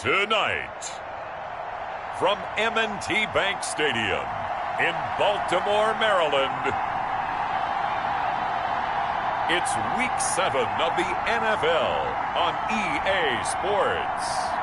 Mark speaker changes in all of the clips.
Speaker 1: Tonight, from M&T Bank Stadium in Baltimore, Maryland, it's Week 7 of the NFL on EA Sports.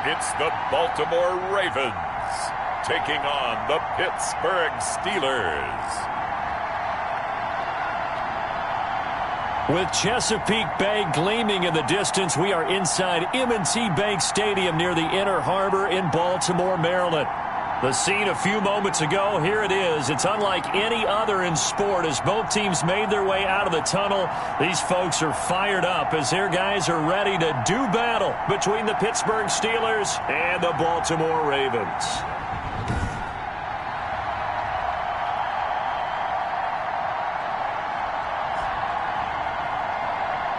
Speaker 1: It's the Baltimore Ravens taking on the Pittsburgh Steelers.
Speaker 2: With Chesapeake Bay gleaming in the distance, we are inside M&T Bank Stadium near the Inner Harbor in Baltimore, Maryland. The scene a few moments ago, here it is. It's unlike any other in sport as both teams made their way out of the tunnel. These folks are fired up as their guys are ready to do battle between the Pittsburgh Steelers and the Baltimore Ravens.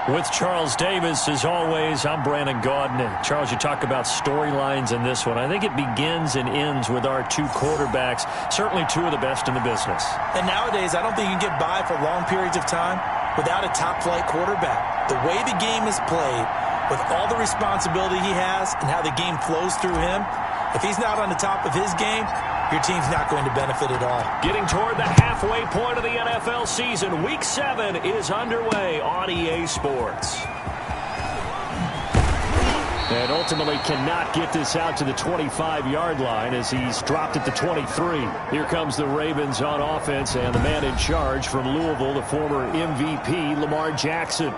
Speaker 2: With Charles Davis, as always, I'm Brandon Gaudin. And Charles, you talk about storylines in this one. I think it begins and ends with our two quarterbacks, certainly two of the best in the business.
Speaker 3: And nowadays, I don't think you can get by for long periods of time without a top-flight quarterback. The way the game is played, with all the responsibility he has and how the game flows through him, if he's not on the top of his game, your team's not going to benefit at all.
Speaker 2: Getting toward the halfway point of the NFL season, Week 7 is underway on EA Sports. And ultimately cannot get this out to the 25-yard line as he's dropped at the 23. Here comes the Ravens on offense and the man in charge from Louisville, the former MVP, Lamar Jackson.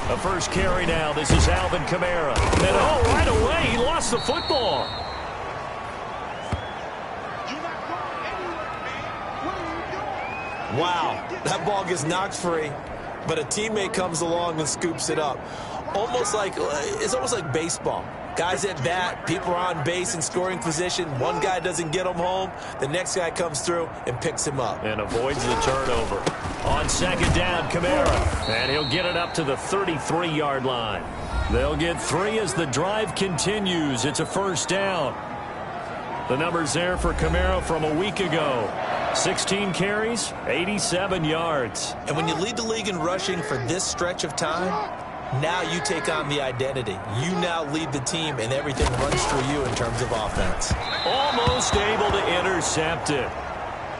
Speaker 2: A first carry now. This is Alvin Kamara. And right away, he lost the football.
Speaker 3: Wow, that ball gets knocked free, but a teammate comes along and scoops it up. It's almost like baseball. Guys at bat, people are on base in scoring position. One guy doesn't get him home. The next guy comes through and picks him up.
Speaker 2: And avoids the turnover. On second down, Kamara. And he'll get it up to the 33-yard line. They'll get 3 as the drive continues. It's a first down. The numbers there for Kamara from a week ago. 16 carries, 87 yards.
Speaker 3: And when you lead the league in rushing for this stretch of time, now you take on the identity. You now lead the team, and everything runs through you in terms of offense.
Speaker 2: Almost able to intercept it.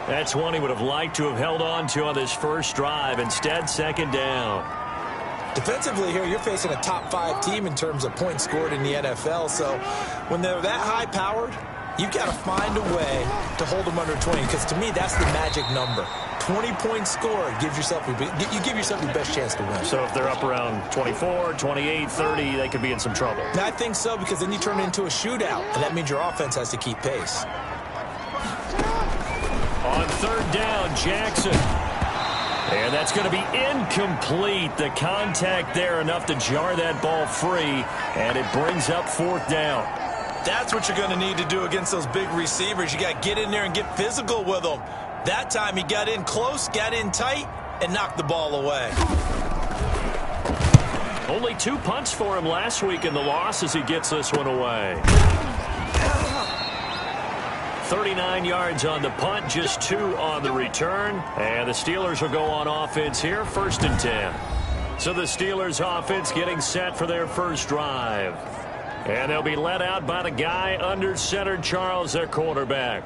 Speaker 2: That's one he would have liked to have held on to on this first drive. Instead, second down.
Speaker 3: Defensively here, you're facing a top-5 team in terms of points scored in the NFL. So when they're that high-powered, you've got to find a way to hold them under 20, because to me, that's the magic number. 20 points scored, you give yourself your best chance to win.
Speaker 2: So if they're up around 24, 28, 30, they could be in some trouble.
Speaker 3: And I think so, because then you turn it into a shootout, and that means your offense has to keep pace.
Speaker 2: On third down, Jackson. And that's going to be incomplete. The contact there enough to jar that ball free, and it brings up 4th down.
Speaker 3: That's what you're going to need to do against those big receivers. You got to get in there and get physical with them. That time he got in close, got in tight, and knocked the ball away.
Speaker 2: Only 2 punts for him last week in the loss as he gets this one away. 39 yards on the punt, just 2 on the return. And the Steelers will go on offense here, 1st and 10. So the Steelers offense getting set for their first drive. And they'll be led out by the guy under center, Charles, their quarterback.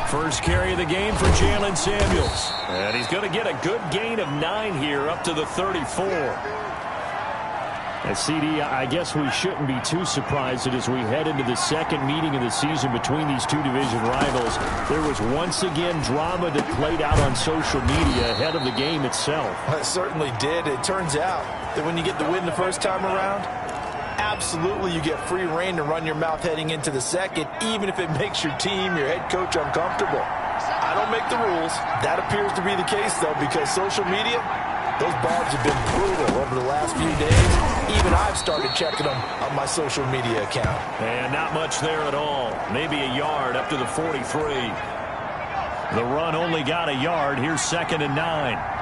Speaker 2: First carry of the game for Jalen Samuels. And he's going to get a good gain of 9 here up to the 34. And CD, I guess we shouldn't be too surprised that as we head into the second meeting of the season between these two division rivals, there was once again drama that played out on social media ahead of the game itself.
Speaker 3: Well, it certainly did. It turns out that when you get the win the first time around, absolutely you get free reign to run your mouth heading into the second, even if it makes your team, your head coach uncomfortable. I don't make the rules. That appears to be the case, though, because social media, those barbs have been brutal over the last few days. Even I've started checking them on my social media account.
Speaker 2: And not much there at all. Maybe a yard up to the 43. The run only got a yard. Here's 2nd and 9.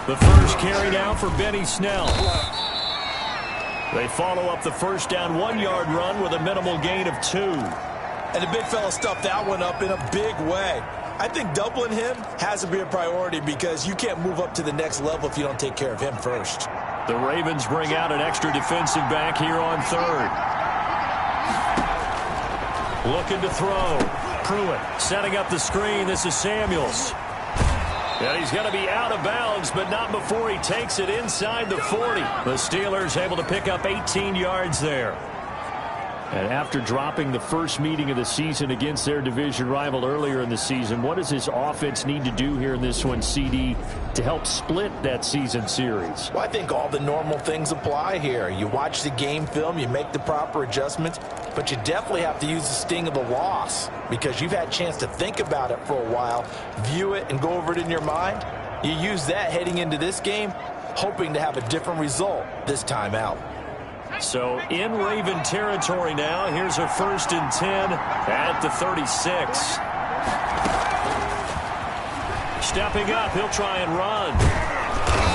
Speaker 2: The first carry now for Benny Snell. They follow up the first down 1-yard run with a minimal gain of 2.
Speaker 3: And the big fella stuffed that one up in a big way. I think doubling him has to be a priority because you can't move up to the next level if you don't take care of him first.
Speaker 2: The Ravens bring out an extra defensive back here on 3rd. Looking to throw. Pruitt setting up the screen. This is Samuels. And he's going to be out of bounds, but not before he takes it inside the 40. The Steelers able to pick up 18 yards there. And after dropping the first meeting of the season against their division rival earlier in the season, what does this offense need to do here in this one, CD, to help split that season series?
Speaker 3: Well, I think all the normal things apply here. You watch the game film, you make the proper adjustments, but you definitely have to use the sting of the loss because you've had a chance to think about it for a while, view it, and go over it in your mind. You use that heading into this game, hoping to have a different result this time out.
Speaker 2: So in Raven territory now. Here's a 1st and 10 at the 36. Stepping up, he'll try and run.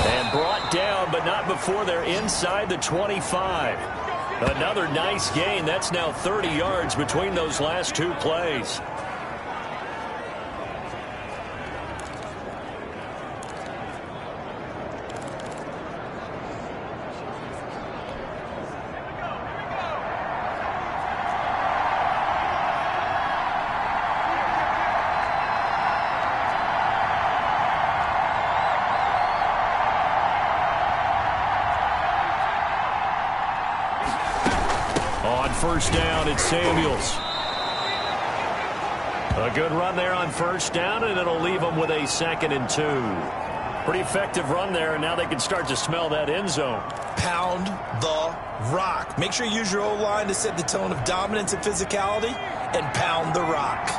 Speaker 2: And brought down, but not before they're inside the 25. Another nice gain. That's now 30 yards between those last 2 plays. first down. It's Samuels. A good run there on first down, and it'll leave them with a 2nd and 2. Pretty effective run there, and now they can start to smell that end zone.
Speaker 3: Pound the rock. Make sure you use your O-line to set the tone of dominance and physicality, and pound the rock.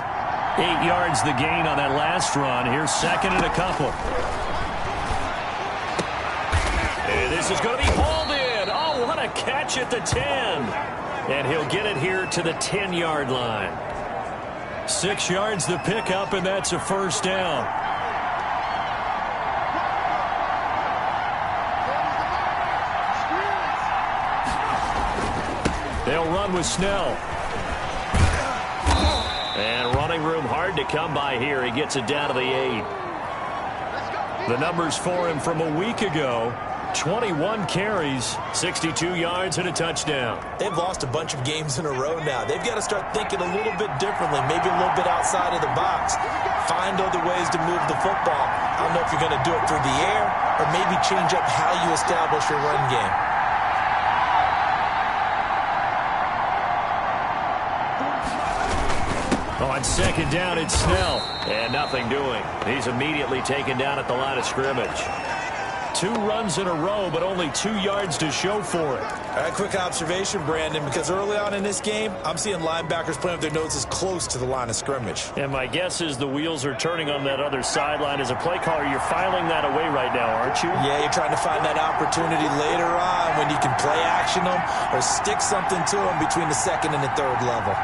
Speaker 2: 8 yards the gain on that last run. Here's 2nd and a couple. And this is going to be hauled in. Oh, what a catch at the 10. And he'll get it here to the 10-yard line. 6 yards the pickup, and that's a first down. They'll run with Snell. And running room hard to come by here. He gets it down to the 8. The numbers for him from a week ago: 21 carries, 62 yards, and a touchdown.
Speaker 3: They've lost a bunch of games in a row now. They've got to start thinking a little bit differently, maybe a little bit outside of the box. Find other ways to move the football. I don't know if you're going to do it through the air or maybe change up how you establish your run game.
Speaker 2: On 2nd down, it's Snell. And nothing doing. He's immediately taken down at the line of scrimmage. 2 runs in a row, but only 2 yards to show for it.
Speaker 3: All right, quick observation, Brandon, because early on in this game, I'm seeing linebackers playing with their noses close to the line of scrimmage.
Speaker 2: And my guess is the wheels are turning on that other sideline. As a play caller, you're filing that away right now, aren't you?
Speaker 3: Yeah, you're trying to find that opportunity later on when you can play action them or stick something to them between the 2nd and the 3rd level.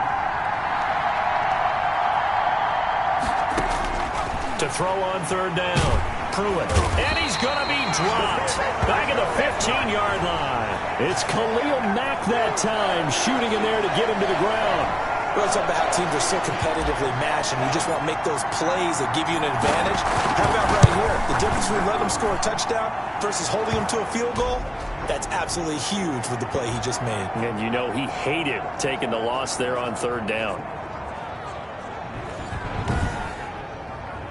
Speaker 2: To throw on 3rd down. Pruitt. And he's going to be dropped. Back at the 15-yard line. It's Khalil Mack that time, shooting in there to get him to the ground.
Speaker 3: We're talking about how teams are so competitively matched, and you just want to make those plays that give you an advantage. How about right here? The difference between letting them score a touchdown versus holding them to a field goal? That's absolutely huge with the play he just made.
Speaker 2: And you know he hated taking the loss there on 3rd down.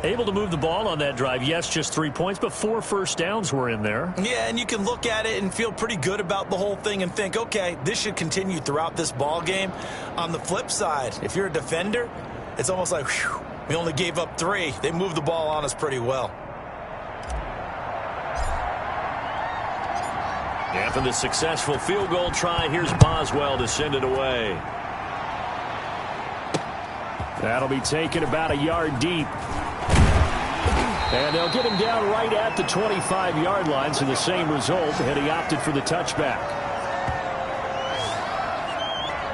Speaker 2: Able to move the ball on that drive. Yes, just 3 points, but 4 first downs were in there.
Speaker 3: Yeah, and you can look at it and feel pretty good about the whole thing and think, okay, this should continue throughout this ball game. On the flip side, if you're a defender, it's almost like, whew, we only gave up 3. They moved the ball on us pretty well.
Speaker 2: After the successful field goal try, here's Boswell to send it away. That'll be taken about a yard deep. And they'll get him down right at the 25-yard line, so the same result, and he opted for the touchback.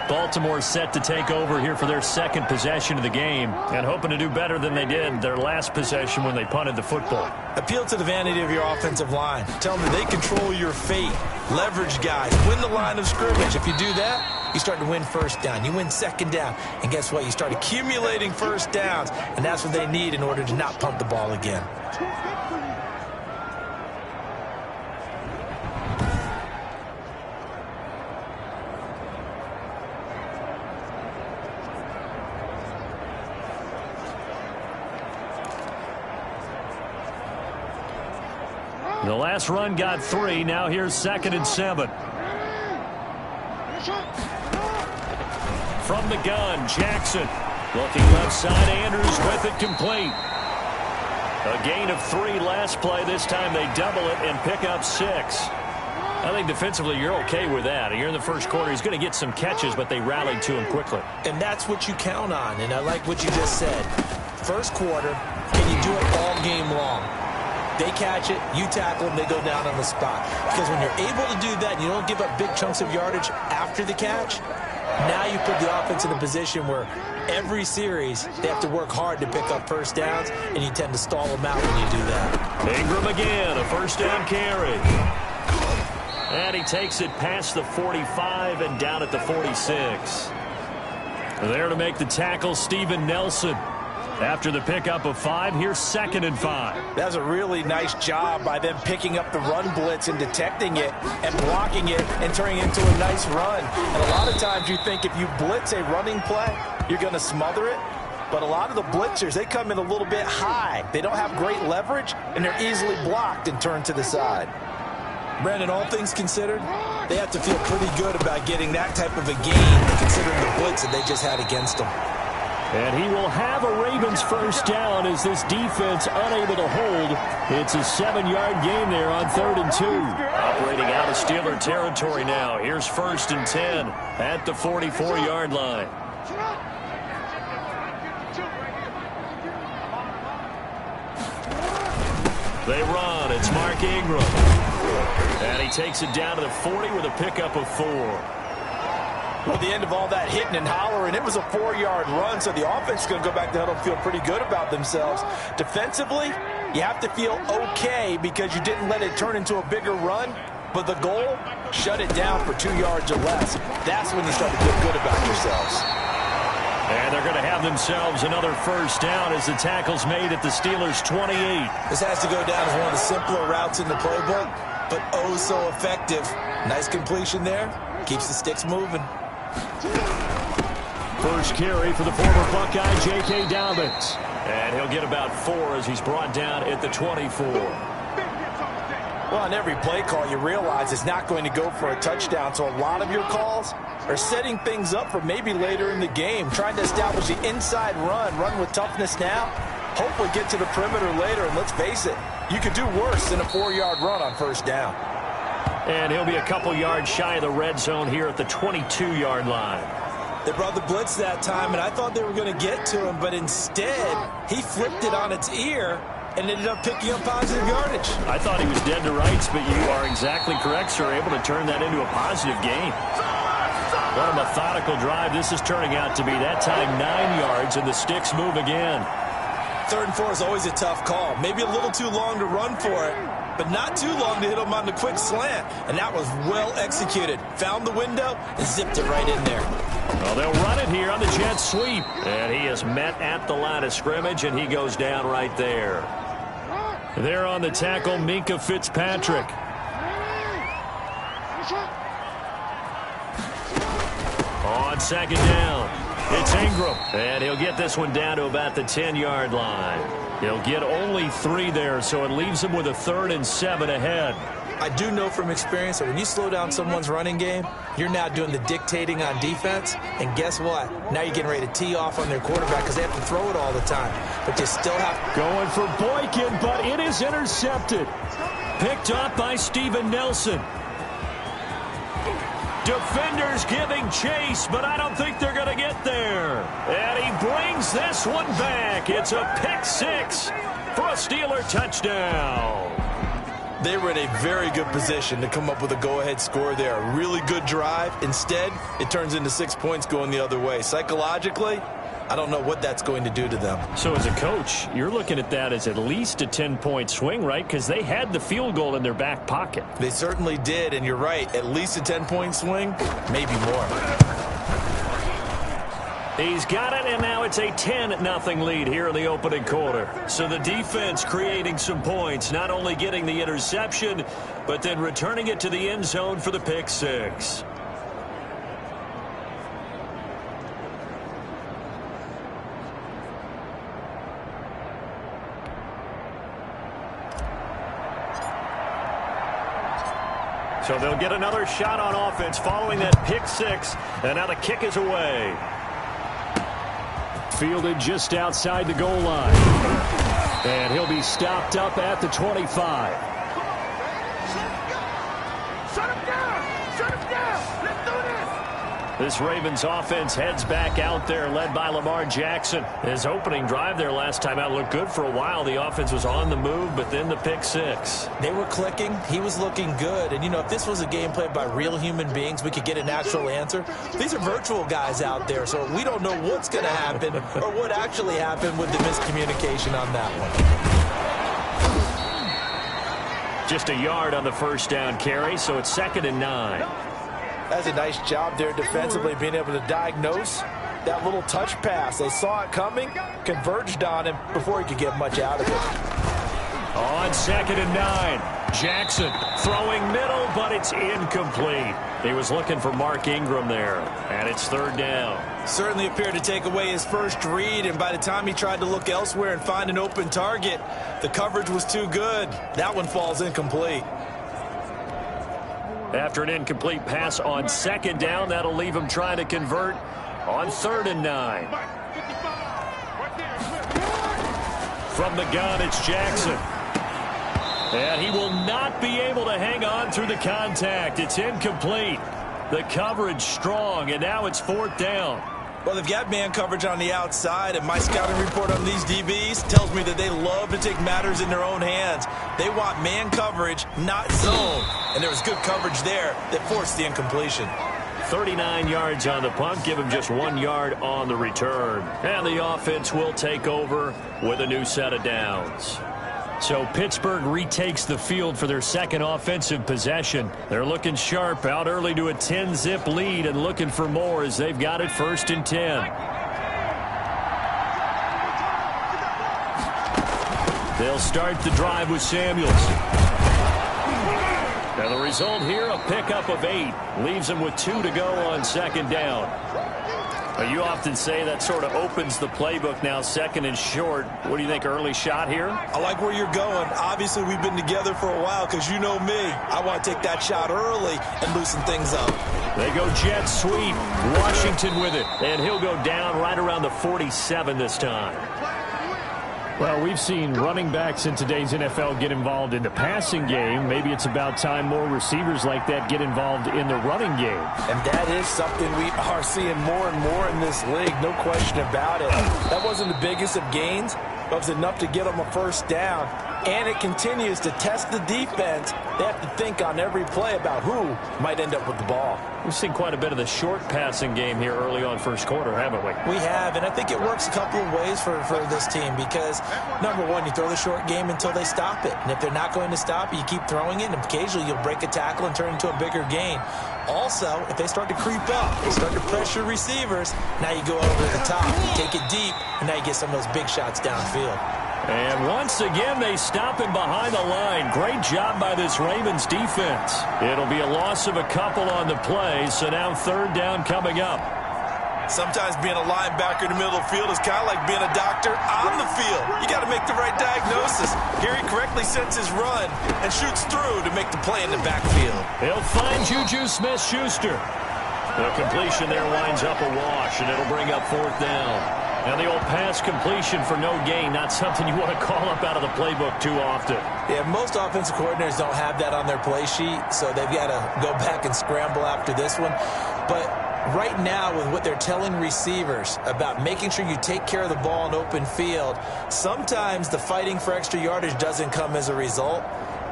Speaker 2: Baltimore set to take over here for their 2nd possession of the game, and hoping to do better than they did their last possession when they punted the football.
Speaker 3: Appeal to the vanity of your offensive line. Tell them they control your fate. Leverage guys. Win the line of scrimmage. If you do that, you start to win first down. You win 2nd down. And guess what? You start accumulating first downs, and that's what they need in order to not punt the ball again.
Speaker 2: The last run got 3. Now here's 2nd and 7. From the gun, Jackson. Looking left side, Andrews with it complete. A gain of 3 last play. This time they double it and pick up 6. I think defensively you're okay with that. You're in the first quarter. He's going to get some catches, but they rallied to him quickly.
Speaker 3: And that's what you count on, and I like what you just said. First quarter, can you do it all game long? They catch it, you tackle them, they go down on the spot. Because when you're able to do that and you don't give up big chunks of yardage after the catch, now you put the offense in a position where every series they have to work hard to pick up first downs, and you tend to stall them out when you do that.
Speaker 2: Ingram again, a first down carry. And he takes it past the 45 and down at the 46. There to make the tackle, Steven Nelson. After the pickup of 5, here's 2nd and 5.
Speaker 3: That's a really nice job by them picking up the run blitz and detecting it and blocking it and turning it into a nice run. And a lot of times you think if you blitz a running play, you're going to smother it. But a lot of the blitzers, they come in a little bit high. They don't have great leverage, and they're easily blocked and turned to the side. Brandon, all things considered, they have to feel pretty good about getting that type of a gain, considering the blitz that they just had against them.
Speaker 2: And he will have a Ravens first down as this defense unable to hold. It's a 7-yard gain there on 3rd and 2. Operating out of Steeler territory now. Here's 1st and 10 at the 44-yard line. They run. It's Mark Ingram. And he takes it down to the 40 with a pickup of 4.
Speaker 3: Well, at the end of all that hitting and hollering, it was a 4-yard run, so the offense is going to go back to huddle and feel pretty good about themselves. Defensively, you have to feel okay because you didn't let it turn into a bigger run, but the goal, shut it down for 2 yards or less. That's when you start to feel good about yourselves.
Speaker 2: And they're going to have themselves another first down as the tackle's made at the Steelers' 28.
Speaker 3: This has to go down as one of the simpler routes in the playbook, but oh so effective. Nice completion there. Keeps the sticks moving.
Speaker 2: First carry for the former Buckeye, J.K. Dobbins. And he'll get about 4 as he's brought down at the 24.
Speaker 3: Well, on every play call, you realize it's not going to go for a touchdown, so a lot of your calls are setting things up for maybe later in the game, trying to establish the inside run with toughness now, hopefully get to the perimeter later, and let's face it, you could do worse than a 4-yard run on first down.
Speaker 2: And he'll be a couple yards shy of the red zone here at the 22-yard line.
Speaker 3: They brought the blitz that time, and I thought they were going to get to him, but instead, he flipped it on its ear and ended up picking up positive yardage.
Speaker 2: I thought he was dead to rights, but you are exactly correct, sir. Able to turn that into a positive gain. What a methodical drive this is turning out to be. That time 9 yards, and the sticks move again.
Speaker 3: 3rd and 4 is always a tough call. Maybe a little too long to run for it, but not too long to hit him on the quick slant. And that was well executed. Found the window and zipped it right in there.
Speaker 2: Well, they'll run it here on the jet sweep. And he is met at the line of scrimmage, and he goes down right there. There on the tackle, Minkah Fitzpatrick. On 2nd down, it's Ingram. And he'll get this one down to about the 10-yard line. He'll get only 3 there, so it leaves him with a 3rd and 7 ahead.
Speaker 3: I do know from experience that when you slow down someone's running game, you're now doing the dictating on defense. And guess what? Now you're getting ready to tee off on their quarterback because they have to throw it all the time. But you still have...
Speaker 2: Going for Boykin, but it is intercepted. Picked up by Steven Nelson. Defenders giving chase, but I don't think they're going to get there. And he brings this one back. It's a pick 6 for a Steeler touchdown.
Speaker 3: They were in a very good position to come up with a go-ahead score there. A really good drive. Instead, it turns into 6 points going the other way. Psychologically, I don't know what that's going to do to them.
Speaker 2: So as a coach, you're looking at that as at least a 10-point swing, right? Because they had the field goal in their back pocket.
Speaker 3: They certainly did, and you're right. At least a 10-point swing, maybe more.
Speaker 2: He's got it, and now it's a 10-0 lead here in the opening quarter. So the defense creating some points, not only getting the interception, but then returning it to the end zone for the pick 6. So they'll get another shot on offense following that pick 6, and now the kick is away. Fielded just outside the goal line. And he'll be stopped up at the 25.
Speaker 4: Shut him down! Shut him down! Let's do this!
Speaker 2: This Ravens offense heads back out there, led by Lamar Jackson. His opening drive there last time out looked good for a while. The offense was on the move, but then the pick 6.
Speaker 3: They were clicking. He was looking good. And, you know, if this was a game played by real human beings, we could get an actual answer. These are virtual guys out there, so we don't know what's going to happen or what actually happened with the miscommunication on that one.
Speaker 2: Just a yard on the first down carry, so it's 2nd and 9.
Speaker 3: That's a nice job there defensively, being able to diagnose that little touch pass. They saw it coming, converged on him before he could get much out of it.
Speaker 2: On 2nd and 9, Jackson throwing middle, but it's incomplete. He was looking for Mark Ingram there, and it's 3rd down.
Speaker 3: Certainly appeared to take away his first read, and by the time he tried to look elsewhere and find an open target, the coverage was too good. That one falls incomplete.
Speaker 2: After an incomplete pass on second down, that'll leave him trying to convert on 3rd and 9. From the gun, it's Jackson. And he will not be able to hang on through the contact. It's incomplete. The coverage strong, and now it's 4th down.
Speaker 3: Well, they've got man coverage on the outside, and my scouting report on these DBs tells me that they love to take matters in their own hands. They want man coverage, not zone. And there was good coverage there that forced the incompletion.
Speaker 2: 39 yards on the punt, give him just 1 yard on the return. And the offense will take over with a new set of downs. So Pittsburgh retakes the field for their second offensive possession. They're looking sharp, out early to a 10-zip lead and looking for more as they've got it 1st and 10. They'll start the drive with Samuels. Now the result here, a pickup of 8. Leaves them with 2 to go on 2nd down. You often say that sort of opens the playbook now, 2nd and short. What do you think, early shot here?
Speaker 3: I like where you're going. Obviously, we've been together for a while because you know me. I want to take that shot early and loosen things up.
Speaker 2: They go jet sweep. Washington with it. And he'll go down right around the 47 this time.
Speaker 5: Well, we've seen running backs in today's NFL get involved in the passing game. Maybe it's about time more receivers like that get involved in the running game.
Speaker 3: And that is something we are seeing more and more in this league, no question about it. That wasn't the biggest of gains, but it was enough to get them a 1st down. And it continues to test the defense. They have to think on every play about who might end up with the ball.
Speaker 2: We've seen quite a bit of the short passing game here early on 1st quarter, haven't we?
Speaker 3: We have, and I think it works a couple of ways for this team because, number one, you throw the short game until they stop it. And if they're not going to stop it, you keep throwing it, and occasionally you'll break a tackle and turn it into a bigger gain. Also, if they start to creep up, they start to pressure receivers, now you go over the top, you take it deep, and now you get some of those big shots downfield.
Speaker 2: And once again, they stop him behind the line. Great job by this Ravens defense. It'll be a loss of a couple on the play, so now 3rd down coming up.
Speaker 3: Sometimes being a linebacker in the middle of the field is kind of like being a doctor on the field. You got to make the right diagnosis. Here he correctly sets his run and shoots through to make the play in the backfield.
Speaker 2: He'll find Juju Smith-Schuster. The completion there winds up a wash, and it'll bring up 4th down. Now the old pass completion for no gain, not something you want to call up out of the playbook too often.
Speaker 3: Yeah, most offensive coordinators don't have that on their play sheet, so they've got to go back and scramble after this one. But right now, with what they're telling receivers about making sure you take care of the ball in open field, sometimes the fighting for extra yardage doesn't come as a result.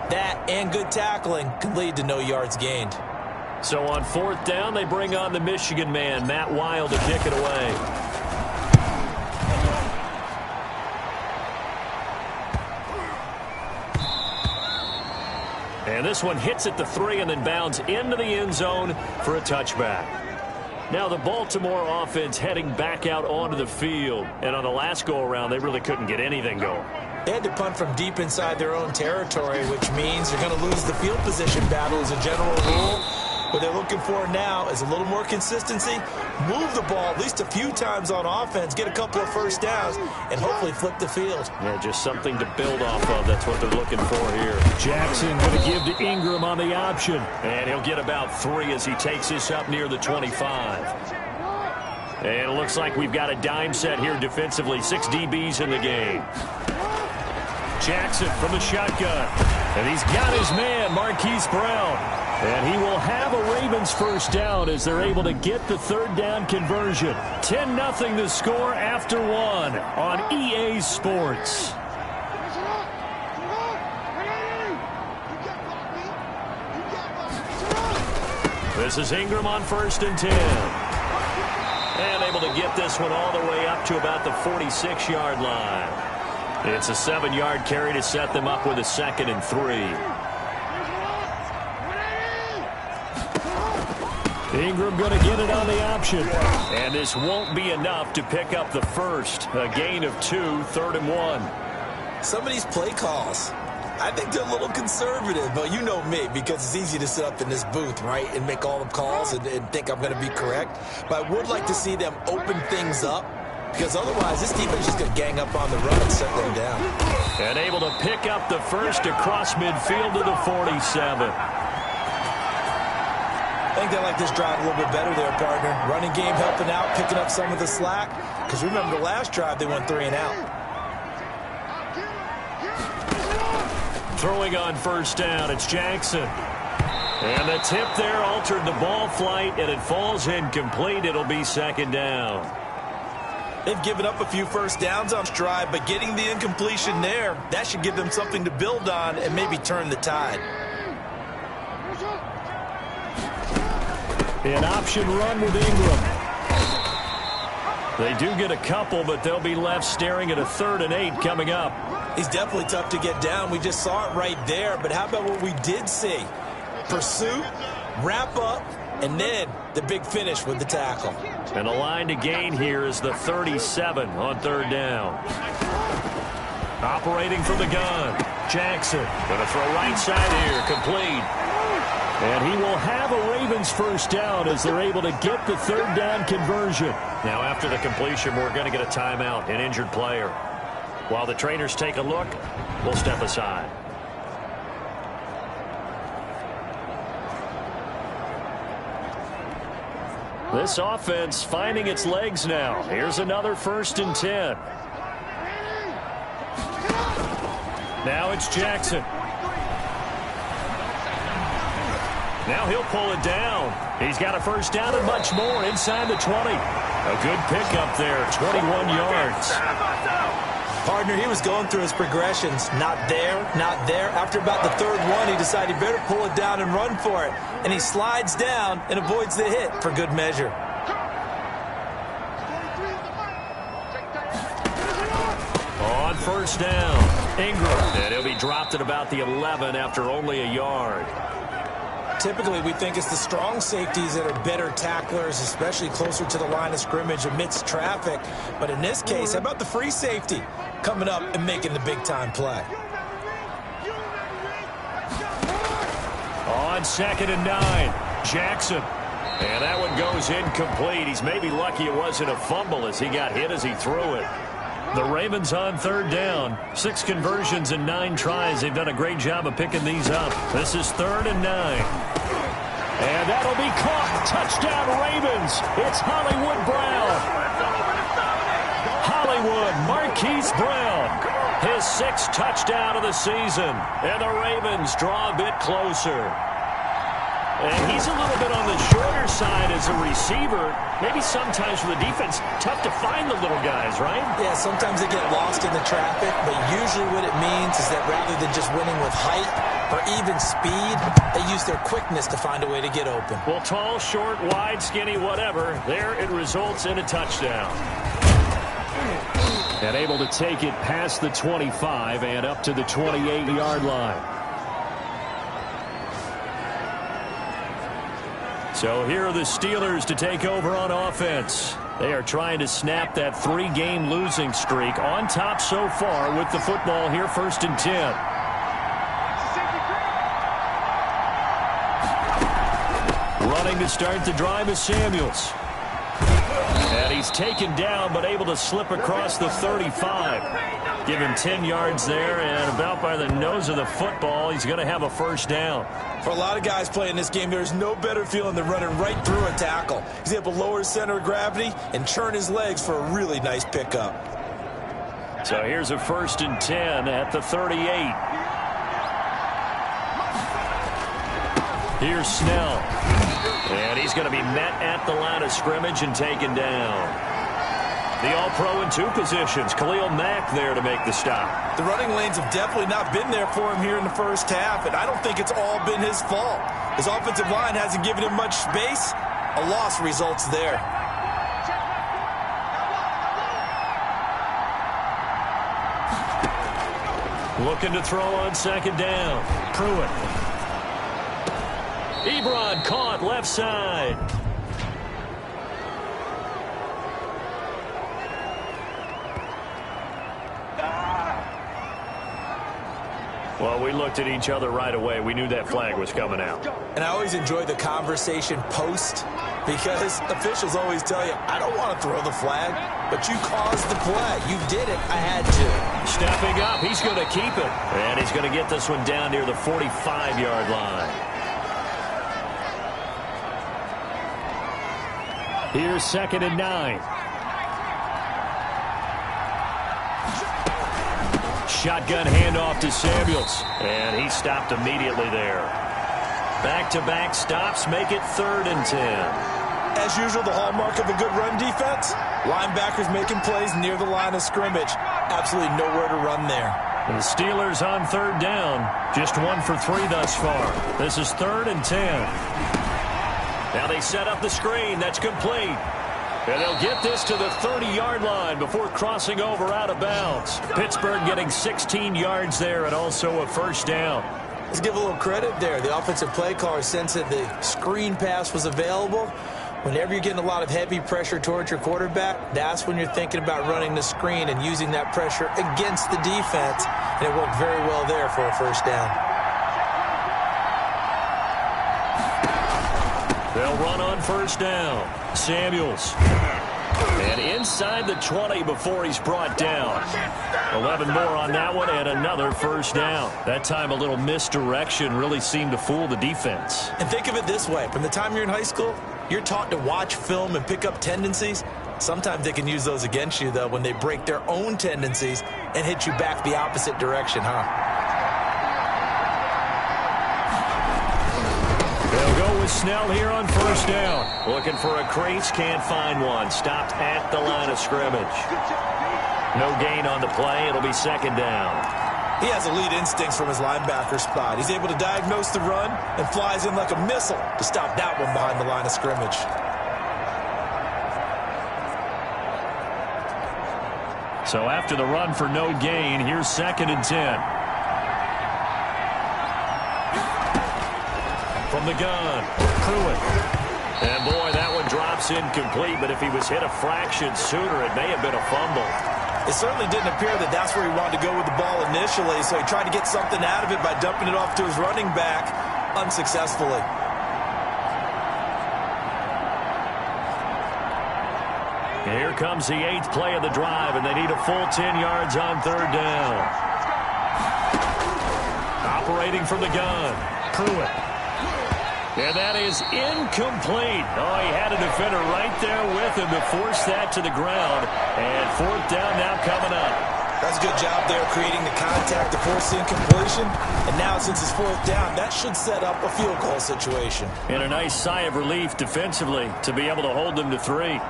Speaker 3: That and good tackling can lead to no yards gained.
Speaker 2: So on 4th down, they bring on the Michigan man, Matt Wild, to kick it away. And this one hits at the 3 and then bounds into the end zone for a touchback. Now the Baltimore offense heading back out onto the field. And on the last go-around, they really couldn't get anything going.
Speaker 3: They had to punt from deep inside their own territory, which means they're going to lose the field position battle as a general rule. What they're looking for now is a little more consistency, move the ball at least a few times on offense, get a couple of 1st downs, and hopefully flip the field.
Speaker 2: Yeah, just something to build off of. That's what they're looking for here.
Speaker 5: Jackson going to give to Ingram on the option.
Speaker 2: And he'll get about 3 as he takes this up near the 25. And it looks like we've got a dime set here defensively. 6 DBs in the game. Jackson from the shotgun. And he's got his man, Marquise Brown. And he will have a Ravens 1st down as they're able to get the 3rd down conversion. 10-0 the score after 1 on EA Sports. This is Ingram on 1st and 10. And able to get this one all the way up to about the 46-yard line. It's a 7-yard carry to set them up with a 2nd and 3. Ingram going to get it on the option. And this won't be enough to pick up the 1st. A gain of 2, 3rd and 1.
Speaker 3: Some of these play calls, I think they're a little conservative, but you know me, because it's easy to sit up in this booth, right, and make all the calls and think I'm going to be correct. But I would like to see them open things up, because otherwise this defense is just going to gang up on the run and set them down.
Speaker 2: And able to pick up the 1st across midfield to the 47.
Speaker 3: I think they like this drive a little bit better there, partner. Running game helping out, picking up some of the slack. Because remember, the last drive, they went 3 and out.
Speaker 2: Throwing on first down, it's Jackson. And the tip there altered the ball flight, and it falls incomplete. It'll be second down.
Speaker 3: They've given up a few first downs on drive, but getting the incompletion there, that should give them something to build on and maybe turn the tide.
Speaker 2: An option run with Ingram. They do get a couple, but they'll be left staring at a 3rd and 8 coming up.
Speaker 3: He's definitely tough to get down. We just saw it right there, but how about what we did see? Pursuit, wrap up, and then the big finish with the tackle.
Speaker 2: And the line to gain here is the 37 on 3rd down. Operating from the gun, Jackson. Going to throw right side here, complete. And he will have a Ravens first down as they're able to get the 3rd down conversion. Now after the completion, we're going to get a timeout, an injured player. While the trainers take a look, we'll step aside. This offense finding its legs now. Here's another 1st and 10. Now it's Jackson. Now he'll pull it down. He's got a first down and much more inside the 20. A good pickup there, 21 yards.
Speaker 3: Partner, he was going through his progressions. Not there, not there. After about the 3rd one, he decided he better pull it down and run for it. And he slides down and avoids the hit for good measure.
Speaker 2: On first down, Ingram. And he'll be dropped at about the 11 after only a yard.
Speaker 3: Typically, we think it's the strong safeties that are better tacklers, especially closer to the line of scrimmage amidst traffic. But in this case, how about the free safety coming up and making the big-time play?
Speaker 2: On 2nd and 9, Jackson. And that one goes incomplete. He's maybe lucky it wasn't a fumble as he got hit as he threw it. The Ravens on 3rd down. 6 conversions and 9 tries. They've done a great job of picking these up. This is 3rd and 9. And that'll be caught. Touchdown Ravens. It's Hollywood Brown. Hollywood, Marquise Brown. His 6th touchdown of the season. And the Ravens draw a bit closer. And he's a little bit on the shorter side as a receiver. Maybe sometimes for the defense, tough to find the little guys, right?
Speaker 3: Yeah, sometimes they get lost in the traffic, but usually what it means is that rather than just winning with height or even speed, they use their quickness to find a way to get open.
Speaker 2: Well, tall, short, wide, skinny, whatever, there it results in a touchdown. And able to take it past the 25 and up to the 28-yard line. So here are the Steelers to take over on offense. They are trying to snap that 3-game losing streak on top so far with the football here, 1st and 10. Running to start the drive is Samuels. And he's taken down but able to slip across the 35. Give him 10 yards there, and about by the nose of the football, he's going to have a first down.
Speaker 3: For a lot of guys playing this game, there's no better feeling than running right through a tackle. He's able to lower his center of gravity and churn his legs for a really nice pickup.
Speaker 2: So here's a 1st and 10 at the 38. Here's Snell. And he's going to be met at the line of scrimmage and taken down. The All-Pro in 2 positions. Khalil Mack there to make the stop.
Speaker 3: The running lanes have definitely not been there for him here in the first half, and I don't think it's all been his fault. His offensive line hasn't given him much space. A loss results there.
Speaker 2: Looking to throw on 2nd down. Pruitt. Ebron caught left side. Well, we looked at each other right away. We knew that flag was coming out.
Speaker 3: And I always enjoy the conversation post because officials always tell you, I don't want to throw the flag, but you caused the play. You did it. I had to.
Speaker 2: Stepping up. He's going to keep it. And he's going to get this one down near the 45-yard line.
Speaker 5: Here's 2nd and 9. Shotgun handoff to Samuels. And he stopped immediately there. Back-to-back stops make it 3rd and 10.
Speaker 3: As usual, the hallmark of a good run defense, linebackers making plays near the line of scrimmage. Absolutely nowhere to run there.
Speaker 2: And the Steelers on 3rd down. Just 1 for 3 thus far. This is 3rd and 10. Now they set up the screen. That's complete. And they'll get this to the 30-yard line before crossing over out of bounds. Pittsburgh getting 16 yards there and also a 1st down.
Speaker 3: Let's give a little credit there. The offensive play caller sensed that the screen pass was available. Whenever you're getting a lot of heavy pressure towards your quarterback, that's when you're thinking about running the screen and using that pressure against the defense. And it worked very well there for a 1st down.
Speaker 2: They'll run on 1st down. Samuels. And inside the 20 before he's brought down. 11 more on that one and another 1st down. That time a little misdirection really seemed to fool the defense.
Speaker 3: And think of it this way. From the time you're in high school, you're taught to watch film and pick up tendencies. Sometimes they can use those against you, though, when they break their own tendencies and hit you back the opposite direction, huh?
Speaker 2: They'll go with Snell here on 1st down. Looking for a crease, can't find one. Stopped at the line of scrimmage. No gain on the play. It'll be 2nd down.
Speaker 3: He has elite instincts from his linebacker spot. He's able to diagnose the run and flies in like a missile to stop that one behind the line of scrimmage.
Speaker 2: So after the run for no gain, here's 2nd and 10. From the gun, Pruitt. And boy, that one drops incomplete, but if he was hit a fraction sooner, it may have been a fumble.
Speaker 3: It certainly didn't appear that that's where he wanted to go with the ball initially, so he tried to get something out of it by dumping it off to his running back unsuccessfully.
Speaker 2: Here comes the 8th play of the drive, and they need a full 10 yards on 3rd down. Operating from the gun, Pruitt. And that is incomplete. Oh, he had a defender right there with him to force that to the ground. And 4th down now coming up.
Speaker 3: That's a good job there creating the contact to force the incompletion. And now since it's 4th down, that should set up a field goal situation.
Speaker 2: And a nice sigh of relief defensively to be able to hold them to 3.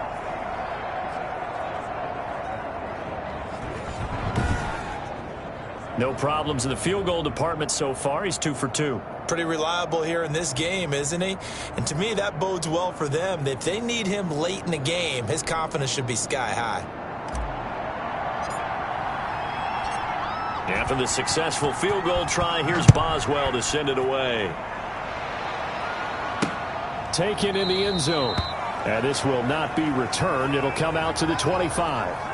Speaker 2: No problems in the field goal department so far. He's 2 for 2.
Speaker 3: Pretty reliable here in this game, isn't he? And to me, that bodes well for them. If they need him late in the game, his confidence should be sky high.
Speaker 2: After the successful field goal try, here's Boswell to send it away.
Speaker 5: Taken in the end zone. And this will not be returned. It'll come out to the 25.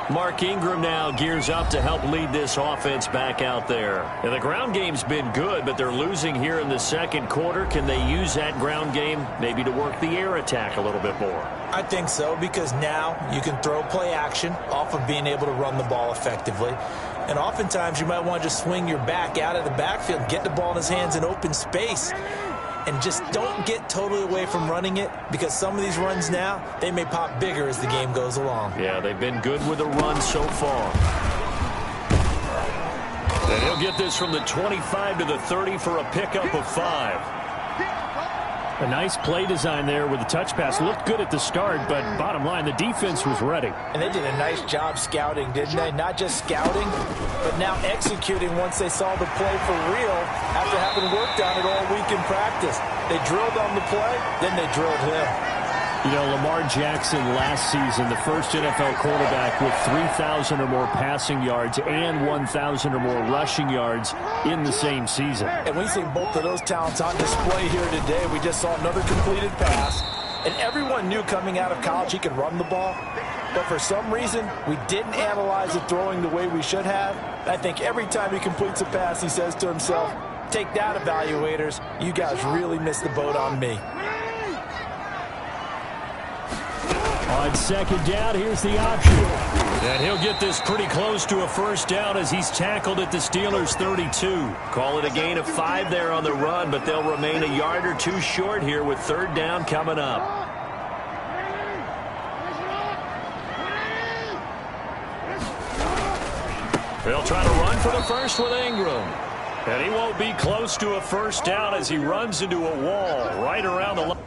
Speaker 2: Mark Ingram now gears up to help lead this offense back out there. And the ground game's been good, but they're losing here in the 2nd quarter. Can they use that ground game maybe to work the air attack a little bit more?
Speaker 3: I think so, because now you can throw play action off of being able to run the ball effectively. And oftentimes you might want to just swing your back out of the backfield, get the ball in his hands in open space. And just don't get totally away from running it, because some of these runs now, they may pop bigger as the game goes along.
Speaker 2: Yeah, they've been good with the run so far. And he'll get this from the 25 to the 30 for a pickup of 5.
Speaker 5: A nice play design there with the touch pass. Looked good at the start, but bottom line, the defense was ready.
Speaker 3: And they did a nice job scouting, didn't they? Not just scouting, but now executing once they saw the play for real after having worked on it all week in practice. They drilled on the play, then they drilled him.
Speaker 5: You know, Lamar Jackson last season, the first NFL quarterback with 3,000 or more passing yards and 1,000 or more rushing yards in the same season.
Speaker 3: And we've seen both of those talents on display here today. We just saw another completed pass. And everyone knew coming out of college he could run the ball. But for some reason, we didn't analyze the throwing the way we should have. I think every time he completes a pass, he says to himself, "Take that, evaluators. You guys really missed the boat on me."
Speaker 5: On 2nd down, here's the option.
Speaker 2: And he'll get this pretty close to a 1st down as he's tackled at the Steelers' 32. Call it a gain of 5 there on the run, but they'll remain a yard or 2 short here with 3rd down coming up. They'll try to run for the first with Ingram. And he won't be close to a first down as he runs into a wall right around the line.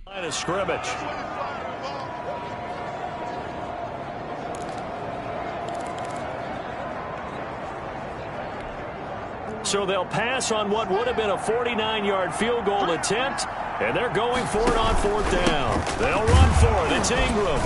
Speaker 2: Line of scrimmage. So they'll pass on what would have been a 49-yard field goal attempt, and they're going for it on 4th down. They'll run for it. It's Ingram.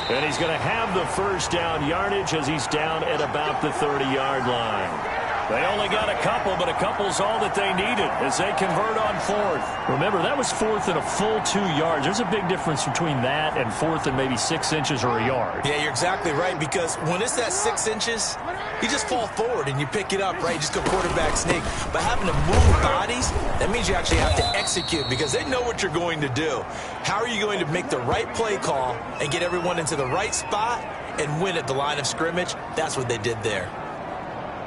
Speaker 2: And he's going to have the first down yardage as he's down at about the 30-yard line. They only got a couple, but a couple's all that they needed as they convert on 4th. Remember, that was 4th and a full 2 yards. There's a big difference between that and 4th and maybe 6 inches or a yard.
Speaker 3: Yeah, you're exactly right, because when it's that 6 inches, you just fall forward and you pick it up, right? You just go quarterback sneak. But having to move bodies, that means you actually have to execute because they know what you're going to do. How are you going to make the right play call and get everyone into the right spot and win at the line of scrimmage? That's what they did there.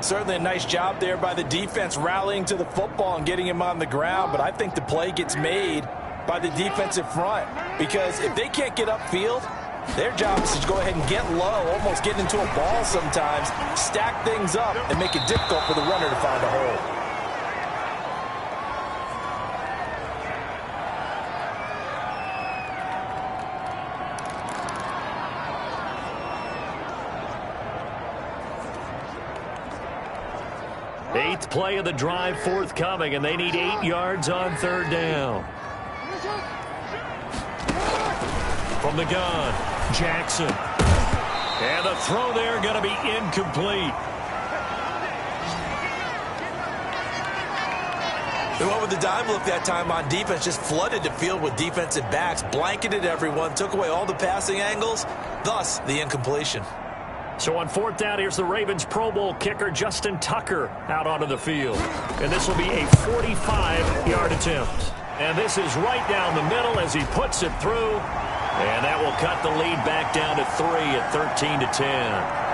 Speaker 6: Certainly a nice job there by the defense rallying to the football and getting him on the ground, but I think the play gets made by the defensive front because if they can't get upfield, their job is to go ahead and get low, almost get into a ball sometimes, stack things up, and make it difficult for the runner to find a hole.
Speaker 2: Eighth play of the drive forthcoming, and they need 8 yards on 3rd down. From the gun, Jackson. And the throw there going to be incomplete.
Speaker 3: They went with the dime look that time on defense, just flooded the field with defensive backs, blanketed everyone, took away all the passing angles, thus the incompletion.
Speaker 2: So on 4th down, here's the Ravens Pro Bowl kicker Justin Tucker out onto the field. And this will be a 45-yard attempt. And this is right down the middle as he puts it through. And that will cut the lead back down to 3 at 13-10.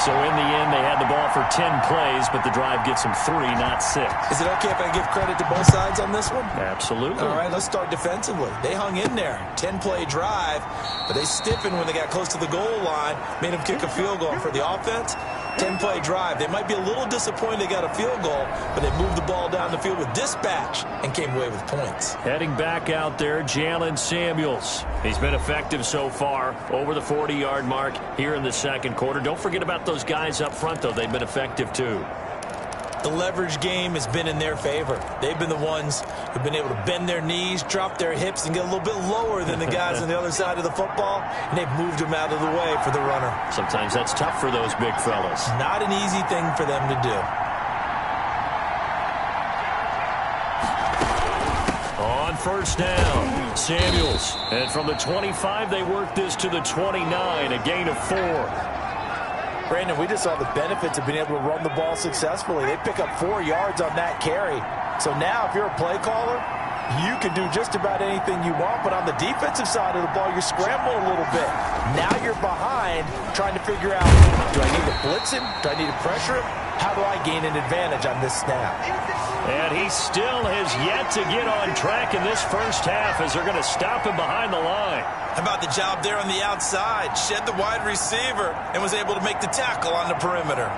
Speaker 2: So in the end, they had the ball for 10 plays, but the drive gets them 3, not 6.
Speaker 3: Is it okay if I give credit to both sides on this one?
Speaker 2: Absolutely.
Speaker 3: All right, let's start defensively. They hung in there. 10-play drive, but they stiffened when they got close to the goal line, made them kick a field goal. For the offense, 10-play drive. They might be a little disappointed they got a field goal, but they moved the ball down the field with dispatch and came away with points.
Speaker 2: Heading back out there, Jalen Samuels. He's been effective so far, over the 40-yard mark here in the second quarter. Don't forget about those guys up front, though. They've been effective, too.
Speaker 3: The leverage game has been in their favor. They've been the ones who've been able to bend their knees, drop their hips, and get a little bit lower than the guys on the other side of the football, and they've moved them out of the way for the runner.
Speaker 2: Sometimes that's tough for those big fellas.
Speaker 3: Not an easy thing for them to do.
Speaker 2: On 1st down, Samuels. And from the 25, they work this to the 29, a gain of 4.
Speaker 6: Brandon, we just saw the benefits of being able to run the ball successfully. They pick up 4 yards on that carry. So now if you're a play caller, you can do just about anything you want. But on the defensive side of the ball, you're scrambling a little bit. Now you're behind trying to figure out, do I need to blitz him? Do I need to pressure him? How do I gain an advantage on this snap?
Speaker 2: And he still has yet to get on track in this first half as they're going to stop him behind the line.
Speaker 3: How about the job there on the outside? Shed the wide receiver and was able to make the tackle on the perimeter.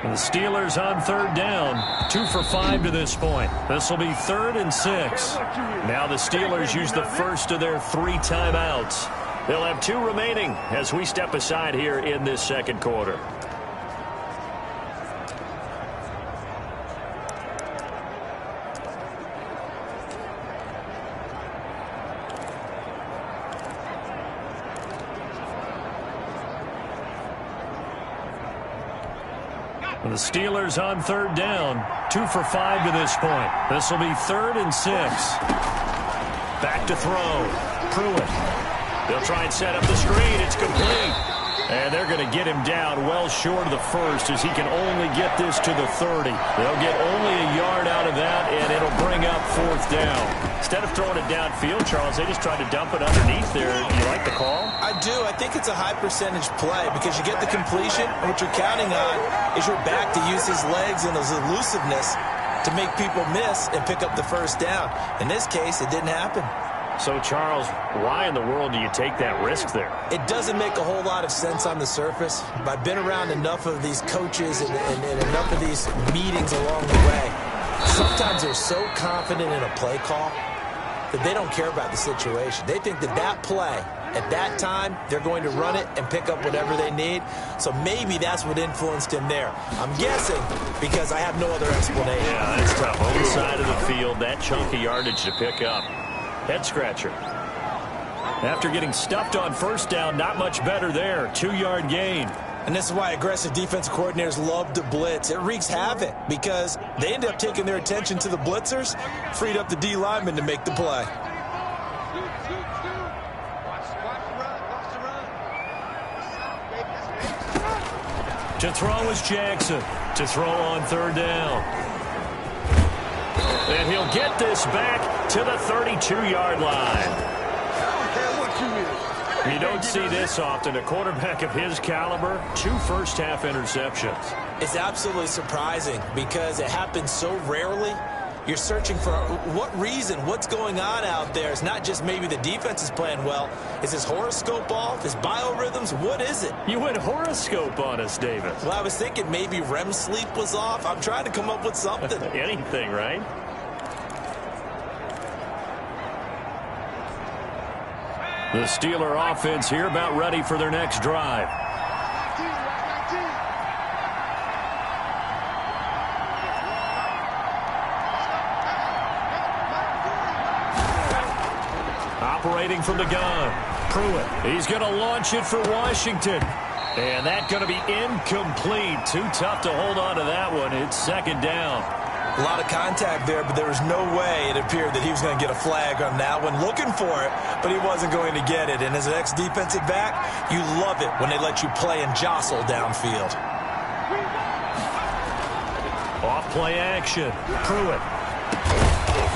Speaker 2: The Steelers on 3rd down, 2 for 5 to this point. This will be 3rd and 6. Now the Steelers use the first of their 3 timeouts. They'll have 2 remaining as we step aside here in this second quarter. The Steelers on 3rd down, 2 for 5 to this point. This will be 3rd and 6. Back to throw. Pruitt. They'll try and set up the screen. It's complete. And they're going to get him down well short of the first as he can only get this to the 30. They'll get only a yard out of that, and it'll bring up 4th down. Instead of throwing it downfield, Charles, they just tried to dump it underneath there. You like the call?
Speaker 3: I do. I think it's a high-percentage play because you get the completion, and what you're counting on is your back to use his legs and his elusiveness to make people miss and pick up the 1st down. In this case, it didn't happen.
Speaker 2: So, Charles, why in the world do you take that risk there?
Speaker 3: It doesn't make a whole lot of sense on the surface. But I've been around enough of these coaches and enough of these meetings along the way. Sometimes they're so confident in a play call that they don't care about the situation. They think that play, at that time, they're going to run it and pick up whatever they need. So maybe that's what influenced him there. I'm guessing because I have no other explanation.
Speaker 2: Yeah, that's tough. On the side of the field, that chunk of yardage to pick up. Head scratcher. After getting stuffed on 1st down, not much better there. 2-yard gain.
Speaker 3: And this is why aggressive defensive coordinators love to blitz. It wreaks havoc because they end up taking their attention to the blitzers, freed up the D lineman to make the play.
Speaker 2: To throw is Jackson. To throw on 3rd down. And he'll get this back to the 32-yard line. You don't see this often. A quarterback of his caliber, 2 first-half interceptions.
Speaker 3: It's absolutely surprising because it happens so rarely. You're searching for what reason, what's going on out there. It's not just maybe the defense is playing well. Is his horoscope off? His biorhythms? What is it?
Speaker 2: You went horoscope on us, David.
Speaker 3: Well, I was thinking maybe REM sleep was off. I'm trying to come up with something.
Speaker 2: Anything, right? The Steeler offense here about ready for their next drive. Operating from the gun. Pruitt. He's going to launch it for Washington. And that's going to be incomplete. Too tough to hold on to that one. It's 2nd down.
Speaker 3: A lot of contact there, but there was no way it appeared that he was going to get a flag on that one. Looking for it, but he wasn't going to get it. And as an ex-defensive back, you love it when they let you play and jostle downfield.
Speaker 2: Off play action. Pruitt.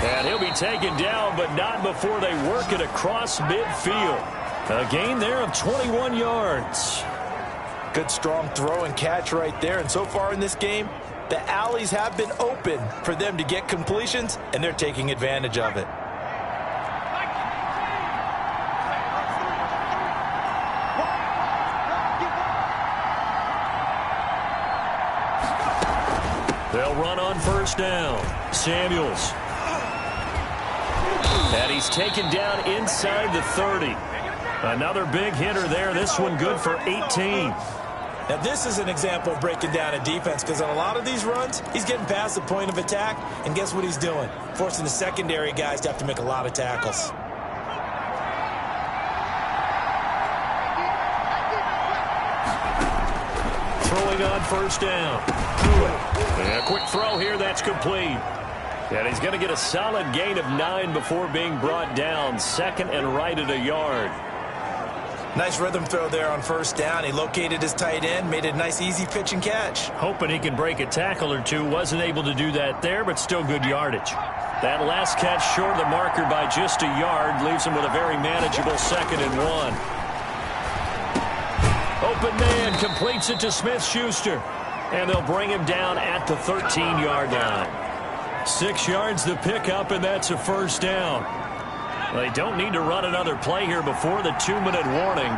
Speaker 2: And he'll be taken down, but not before they work it across midfield. A gain there of 21 yards.
Speaker 6: Good strong throw and catch right there. And so far in this game, the alleys have been open for them to get completions, and they're taking advantage of it.
Speaker 2: They'll run on 1st down. Samuels. And he's taken down inside the 30. Another big hitter there. This one good for 18.
Speaker 3: Now, this is an example of breaking down a defense because on a lot of these runs, he's getting past the point of attack, and guess what he's doing? Forcing the secondary guys to have to make a lot of tackles.
Speaker 2: Throwing on 1st down. Pruitt. And a quick throw here. That's complete. And he's going to get a solid gain of 9 before being brought down. 2nd and right at a yard.
Speaker 3: Nice rhythm throw there on 1st down. He located his tight end, made a nice easy pitch and catch.
Speaker 2: Hoping he can break a tackle or two. Wasn't able to do that there, but still good yardage. That last catch short of the marker by just a yard leaves him with a very manageable 2nd and 1. Open man completes it to Smith-Schuster. And they'll bring him down at the 13-yard line. 6 yards to pick up, and that's a 1st down. They don't need to run another play here before the 2-minute warning.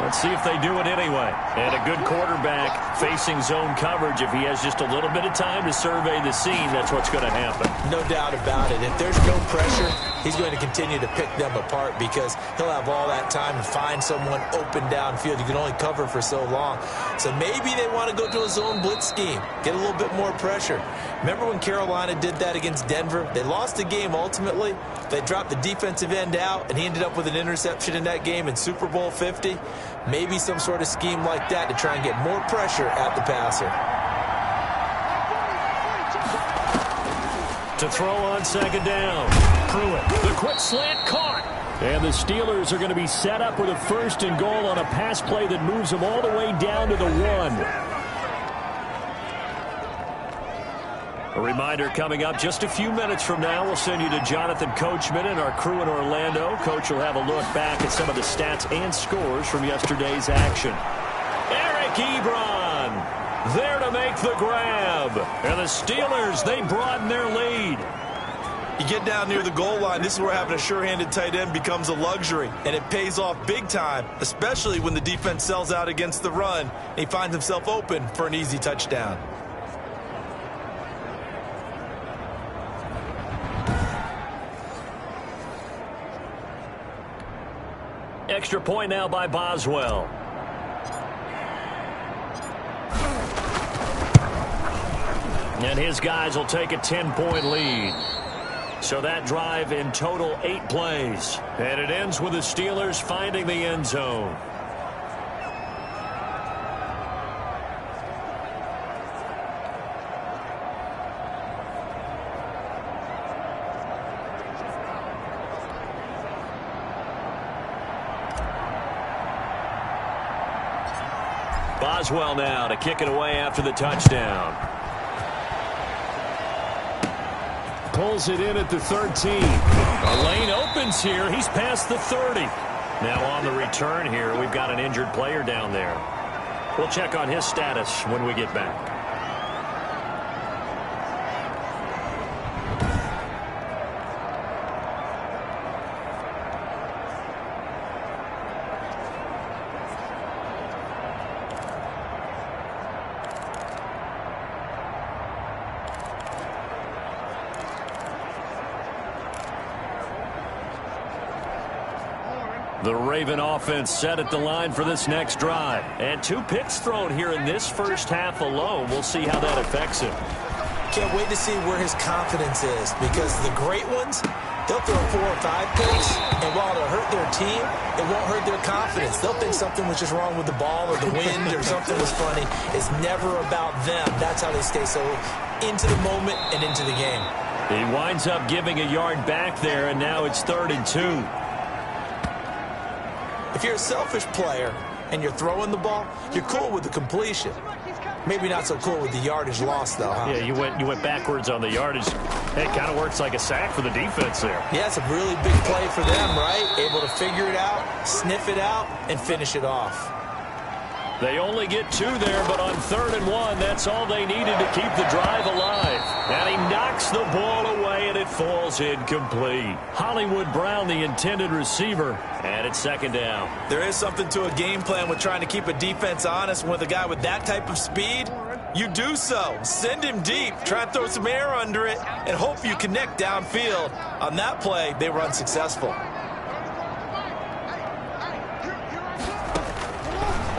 Speaker 2: Let's see if they do it anyway. And a good quarterback facing zone coverage. If he has just a little bit of time to survey the scene, that's what's going to happen.
Speaker 3: No doubt about it. If there's no pressure, he's going to continue to pick them apart because he'll have all that time to find someone open downfield. You can only cover for so long. So maybe they want to go to a zone blitz scheme, get a little bit more pressure. Remember when Carolina did that against Denver? They lost the game ultimately. They dropped the defensive end out, and he ended up with an interception in that game in Super Bowl 50. Maybe some sort of scheme like that to try and get more pressure at the passer.
Speaker 2: To throw on 2nd down. Pruitt. The quick slant caught.
Speaker 5: And the Steelers are going to be set up with a 1st and goal on a pass play that moves them all the way down to the 1. A reminder coming up just a few minutes from now. We'll send you to Jonathan Coachman and our crew in Orlando. Coach will have a look back at some of the stats and scores from yesterday's action. Eric Ebron there to make the grab. And the Steelers, they broaden their lead.
Speaker 6: You get down near the goal line, this is where having a sure-handed tight end becomes a luxury, and it pays off big time, especially when the defense sells out against the run, and he finds himself open for an easy touchdown.
Speaker 2: Extra point now by Boswell. And his guys will take a 10-point lead. So that drive in total 8 plays. And it ends with the Steelers finding the end zone. Boswell now to kick it away after the touchdown.
Speaker 5: Pulls it in at the 13.
Speaker 2: A lane opens here. He's past the 30. Now on the return here, we've got an injured player down there. We'll check on his status when we get back. The Raven offense set at the line for this next drive. And 2 picks thrown here in this first half alone. We'll see how that affects him.
Speaker 3: Can't wait to see where his confidence is, because the great ones, they'll throw 4 or 5 picks, and while it'll hurt their team, it won't hurt their confidence. They'll think something was just wrong with the ball or the wind or something was funny. It's never about them. That's how they stay so into the moment and into the game.
Speaker 2: He winds up giving a yard back there, and now it's 3rd and 2.
Speaker 3: If you're a selfish player and you're throwing the ball, you're cool with the completion. Maybe not so cool with the yardage loss, though, huh?
Speaker 2: Yeah, you went backwards on the yardage. It kind of works like a sack for the defense there.
Speaker 3: Yeah, it's a really big play for them, right? Able to figure it out, sniff it out, and finish it off.
Speaker 2: They only get 2 there, but on 3rd and 1, that's all they needed to keep the drive alive. And he knocks the ball away, and it falls incomplete. Hollywood Brown, the intended receiver, and it's 2nd down.
Speaker 6: There is something to a game plan with trying to keep a defense honest. With a guy with that type of speed, you do so. Send him deep, try and throw some air under it, and hope you connect downfield. On that play, they were unsuccessful.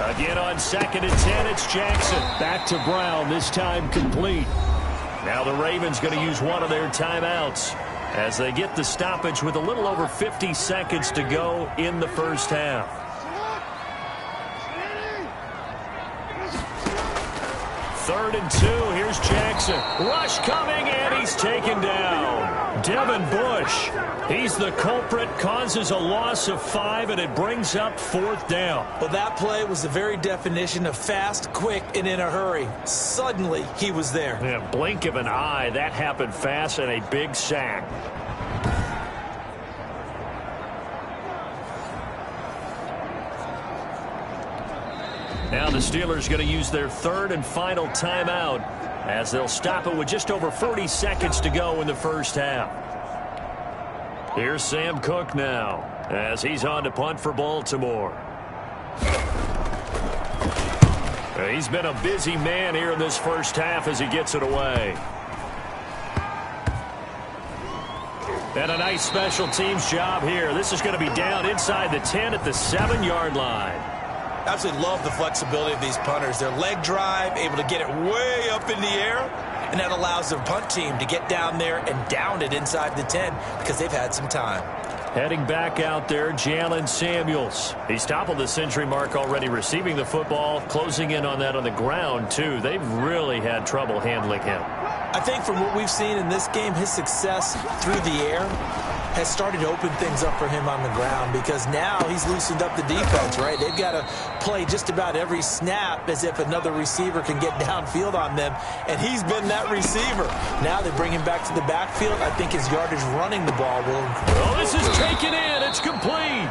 Speaker 2: Again on 2nd and 10, it's Jackson.
Speaker 5: Back to Brown, this time complete.
Speaker 2: Now the Ravens going to use one of their timeouts as they get the stoppage with a little over 50 seconds to go in the first half. Third and 2, here's Jackson. Rush coming, and he's taken down. Devin Bush, he's the culprit, causes a loss of 5, and it brings up 4th down.
Speaker 3: Well, that play was the very definition of fast, quick, and in a hurry. Suddenly, he was there.
Speaker 2: Yeah, blink of an eye, that happened fast, and a big sack. Now the Steelers going to use their 3rd and final timeout as they'll stop it with just over 40 seconds to go in the first half. Here's Sam Cook now as he's on to punt for Baltimore. He's been a busy man here in this first half as he gets it away. And a nice special teams job here. This is going to be down inside the 10 at the 7-yard line.
Speaker 6: Absolutely love the flexibility of these punters. Their leg drive, able to get it way up in the air, and that allows their punt team to get down there and down it inside the 10 because they've had some time.
Speaker 2: Heading back out there, Jalen Samuels. He's toppled the century mark already receiving the football, closing in on that on the ground, too. They've really had trouble handling him.
Speaker 3: I think from what we've seen in this game, his success through the air has started to open things up for him on the ground because now he's loosened up the defense, right? They've got to play just about every snap as if another receiver can get downfield on them, and he's been that receiver. Now they bring him back to the backfield. I think his yardage running the ball will improve.
Speaker 2: Oh, this is taken in. It's complete.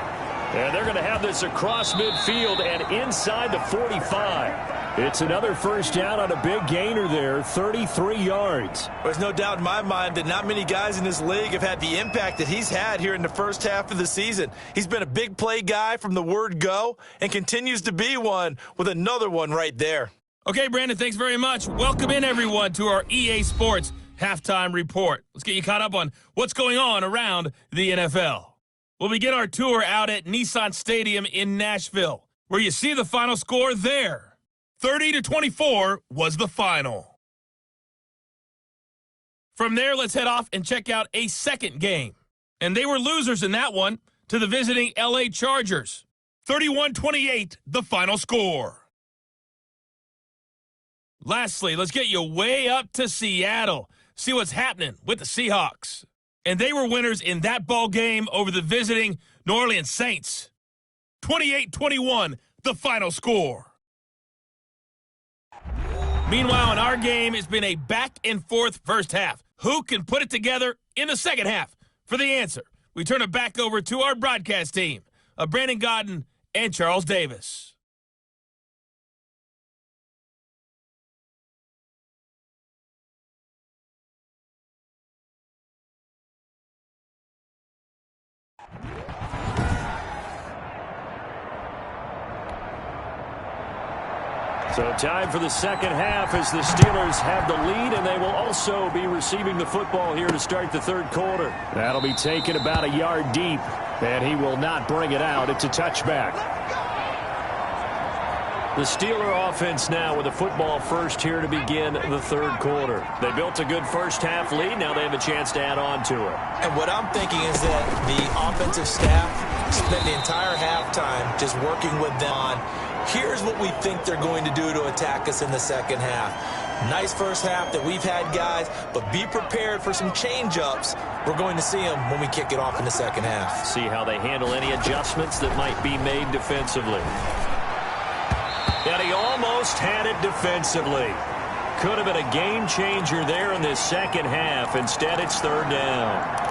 Speaker 2: And they're going to have this across midfield and inside the 45. It's another first down on a big gainer there, 33 yards.
Speaker 3: There's no doubt in my mind that not many guys in this league have had the impact that he's had here in the first half of the season. He's been a big play guy from the word go and continues to be one with another one right there.
Speaker 7: Okay, Brandon, thanks very much. Welcome in, everyone, to our EA Sports Halftime Report. Let's get you caught up on what's going on around the NFL. We'll begin our tour out at Nissan Stadium in Nashville, where you see the final score there. 30-24 was the final. From there, let's head off and check out a second game. And they were losers in that one to the visiting LA Chargers. 31-28, the final score. Lastly, let's get you way up to Seattle. See what's happening with the Seahawks. And they were winners in that ball game over the visiting New Orleans Saints. 28-21, the final score. Meanwhile, in our game, it's been a back-and-forth first half. Who can put it together in the second half? For the answer, we turn it back over to our broadcast team of Brandon Godden and Charles Davis.
Speaker 2: So time for the second half as the Steelers have the lead, and they will also be receiving the football here to start the third quarter. That'll be taken about a yard deep, and he will not bring it out. It's a touchback. The Steeler offense now with the football first here to begin the third quarter. They built a good first half lead. Now they have a chance to add on to it.
Speaker 3: And what I'm thinking is that the offensive staff spent the entire halftime just working with them on here's what we think they're going to do to attack us in the second half. Nice first half that we've had, guys, but be prepared for some change-ups. We're going to see them when we kick it off in the second half.
Speaker 2: See how they handle any adjustments that might be made defensively. And he almost had it defensively. Could have been a game changer there in this second half. Instead, it's third down.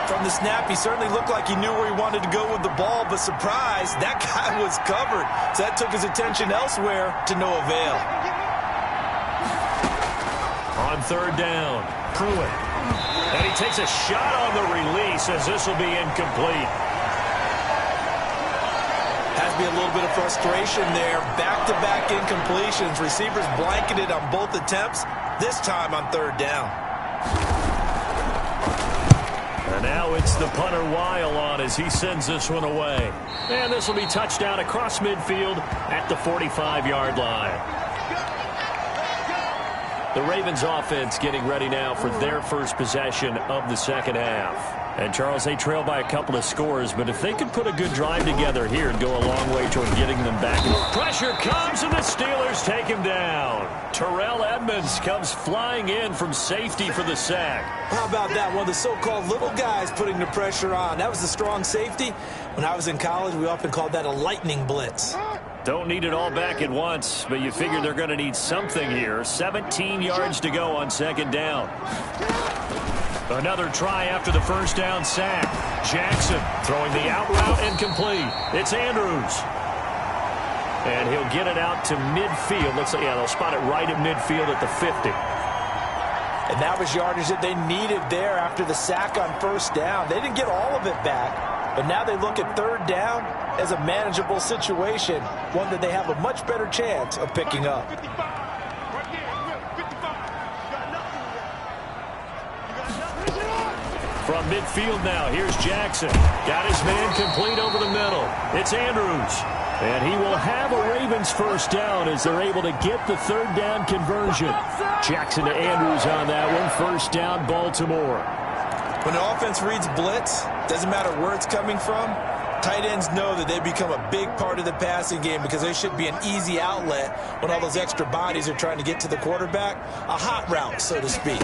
Speaker 3: From the snap, he certainly looked like he knew where he wanted to go with the ball, but surprise, that guy was covered. So that took his attention elsewhere to no avail.
Speaker 2: On third down, Pruitt. And he takes a shot on the release as this will be incomplete.
Speaker 3: Has to be a little bit of frustration there. Back-to-back incompletions. Receivers blanketed on both attempts, this time on third down.
Speaker 2: And now it's the punter Weil on as he sends this one away. And this will be touchdown across midfield at the 45-yard line. The Ravens offense getting ready now for their first possession of the second half. And, Charles, they trail by a couple of scores, but if they could put a good drive together here and go a long way toward getting them back. Pressure comes, and the Steelers take him down. Terrell Edmonds comes flying in from safety for the sack.
Speaker 3: How about that? One of the so-called little guys putting the pressure on. That was the strong safety. When I was in college, we often called that a lightning blitz.
Speaker 2: Don't need it all back at once, but you figure they're going to need something here. 17 yards to go on second down. Another try after the first down sack. Jackson throwing the out route incomplete. It's Andrews. And he'll get it out to midfield. Looks like, yeah, they'll spot it right at midfield at the 50.
Speaker 3: And that was yardage that they needed there after the sack on first down. They didn't get all of it back, but now they look at third down as a manageable situation, one that they have a much better chance of picking up.
Speaker 2: From midfield now, here's Jackson. Got his man complete over the middle. It's Andrews. And he will have a Ravens first down as they're able to get the third down conversion. Jackson to Andrews on that one. First down, Baltimore.
Speaker 3: When the offense reads blitz, doesn't matter where it's coming from, tight ends know that they become a big part of the passing game because they should be an easy outlet when all those extra bodies are trying to get to the quarterback. A hot route, so to speak.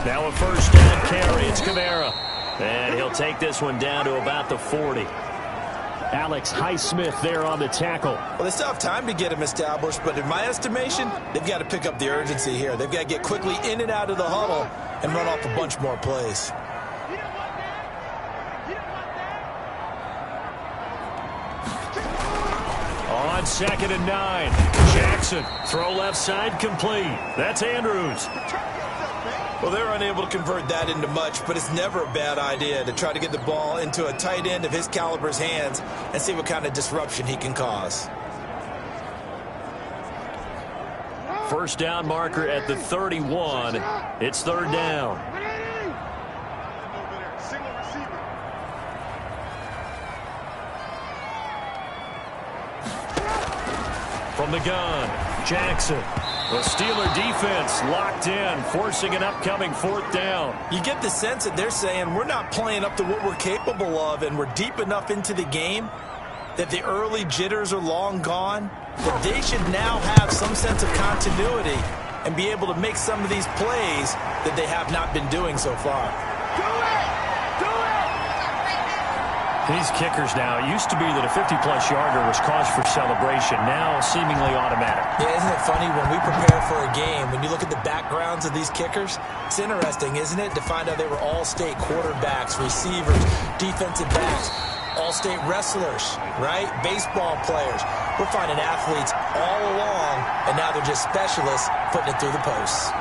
Speaker 2: Now a first down carry. It's Kamara. And he'll take this one down to about the 40. Alex Highsmith there on the tackle.
Speaker 3: Well, they still have time to get him established, but in my estimation, they've got to pick up the urgency here. They've got to get quickly in and out of the huddle and run off a bunch more plays.
Speaker 2: On 2nd and 9, Jackson, throw left side complete. That's Andrews.
Speaker 3: Well, they're unable to convert that into much, but it's never a bad idea to try to get the ball into a tight end of his caliber's hands and see what kind of disruption he can cause.
Speaker 2: First down marker at the 31. It's 3rd down. From the gun, Jackson. The Steeler defense locked in, forcing an upcoming 4th down.
Speaker 3: You get the sense that they're saying we're not playing up to what we're capable of, and we're deep enough into the game that the early jitters are long gone, that they should now have some sense of continuity and be able to make some of these plays that they have not been doing so far.
Speaker 4: Do it! Do it!
Speaker 2: These kickers now, it used to be that a 50-plus yarder was cause for celebration, now seemingly automatic.
Speaker 3: Yeah, isn't it funny when we prepare for a game, when you look at the backgrounds of these kickers, it's interesting, isn't it, to find out they were all-state quarterbacks, receivers, defensive backs, all-state wrestlers, right? Baseball players. We're finding athletes all along, and now they're just specialists putting it through the posts.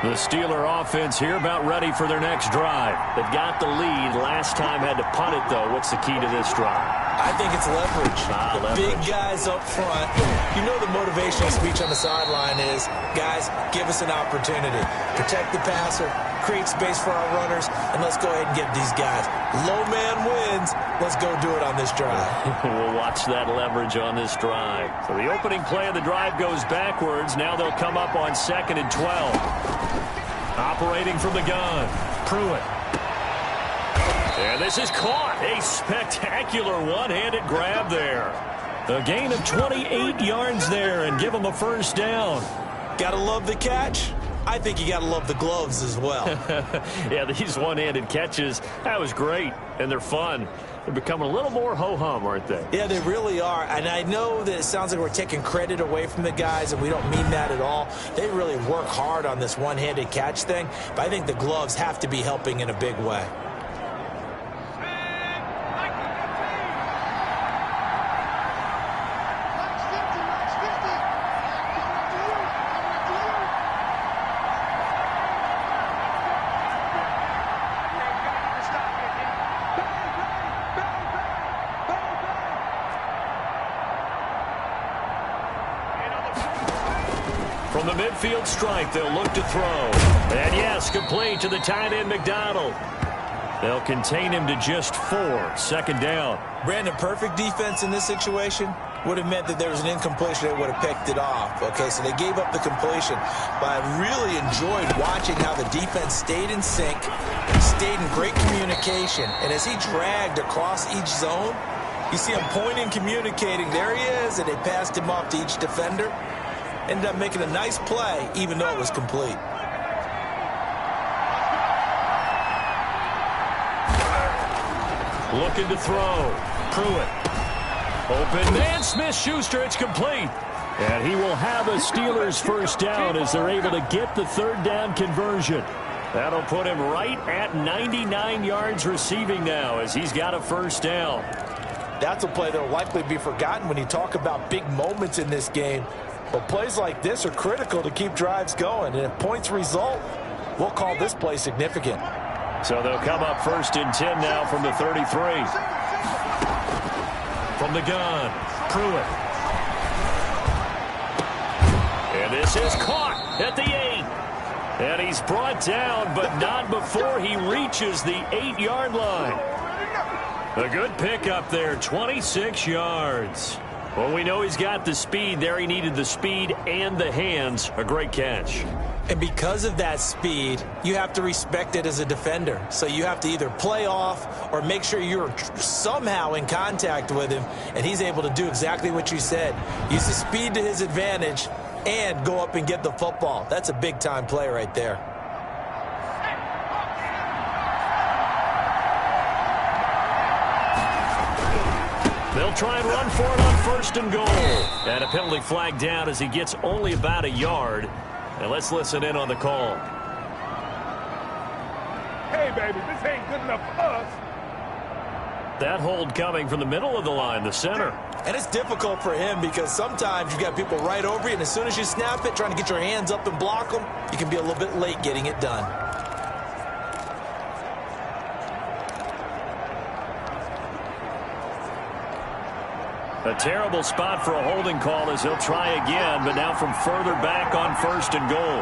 Speaker 2: The Steeler offense here about ready for their next drive. They've got the lead. Last time had to punt it, though. What's the key to this drive?
Speaker 3: I think it's leverage.
Speaker 2: Leverage.
Speaker 3: Big guys up front. You know the motivational speech on the sideline is, guys, give us an opportunity. Protect the passer, create space for our runners, and let's go ahead and get these guys. Low man wins. Let's go do it on this drive.
Speaker 2: We'll watch that leverage on this drive. So the opening play of the drive goes backwards. Now they'll come up on 2nd and 12. Operating from the gun, Pruitt. And this is caught. A spectacular one-handed grab there. A gain of 28 yards there and give them a first down.
Speaker 3: Gotta love the catch. I think you gotta love the gloves as well.
Speaker 2: Yeah, these one-handed catches, that was great, and they're fun. They're becoming a little more ho-hum, aren't they?
Speaker 3: Yeah, they really are. And I know that it sounds like we're taking credit away from the guys, and we don't mean that at all. They really work hard on this one-handed catch thing, but I think the gloves have to be helping in a big way.
Speaker 2: From the midfield stripe, they'll look to throw. And yes, complete to the tight end, McDonald. They'll contain him to just 4. 2nd down.
Speaker 3: Brandon, perfect defense in this situation would have meant that there was an incompletion. They would have picked it off. Okay, so they gave up the completion. But I really enjoyed watching how the defense stayed in sync, stayed in great communication. And as he dragged across each zone, you see him pointing, communicating. There he is, and they passed him off to each defender. Ended up making a nice play, even though it was complete.
Speaker 2: Looking to throw. Pruitt. Open man, Smith-Schuster. It's complete. And he will have a Steelers first down as they're able to get the 3rd down conversion. That'll put him right at 99 yards receiving now as he's got a first down.
Speaker 6: That's a play that will likely be forgotten when you talk about big moments in this game. But plays like this are critical to keep drives going. And if points result, we'll call this play significant.
Speaker 2: So they'll come up 1st and 10 now from the 33. From the gun, Pruitt. And this is caught at the 8. And he's brought down, but not before he reaches the 8-yard line. A good pickup there, 26 yards. Well, we know he's got the speed there. He needed the speed and the hands. A great catch.
Speaker 3: And because of that speed, you have to respect it as a defender. So you have to either play off or make sure you're somehow in contact with him, and he's able to do exactly what you said. Use the speed to his advantage and go up and get the football. That's a big-time play right there.
Speaker 2: They'll try and run for it on 1st and goal. And a penalty flag down as he gets only about a yard. And let's listen in on the call.
Speaker 4: Hey, baby, this ain't good enough for us.
Speaker 2: That hold coming from the middle of the line, the center.
Speaker 3: And it's difficult for him because sometimes you got people right over you, and as soon as you snap it, trying to get your hands up and block them, you can be a little bit late getting it done.
Speaker 2: A terrible spot for a holding call as he'll try again, but now from further back on 1st and goal.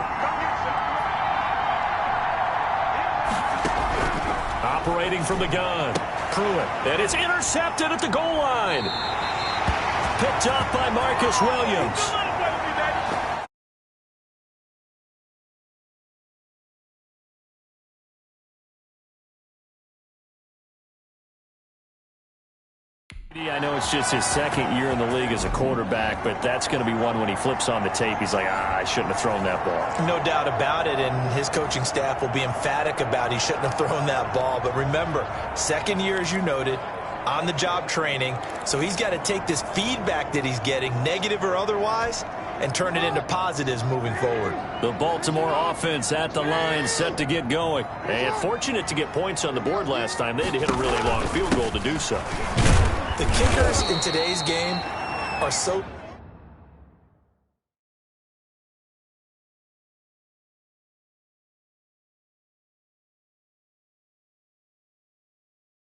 Speaker 2: Operating from the gun. Pruitt. And it's intercepted at the goal line. Picked up by Marcus Williams. I know it's just his 2nd year in the league as a quarterback, but that's going to be one when he flips on the tape. He's like, I shouldn't have thrown that ball.
Speaker 3: No doubt about it, and his coaching staff will be emphatic about he shouldn't have thrown that ball. But remember, 2nd year, as you noted, on-the-job training, so he's got to take this feedback that he's getting, negative or otherwise, and turn it into positives moving forward.
Speaker 2: The Baltimore offense at the line, set to get going. And fortunate to get points on the board last time. They had to hit a really long field goal to do so.
Speaker 3: The kickers in today's game are so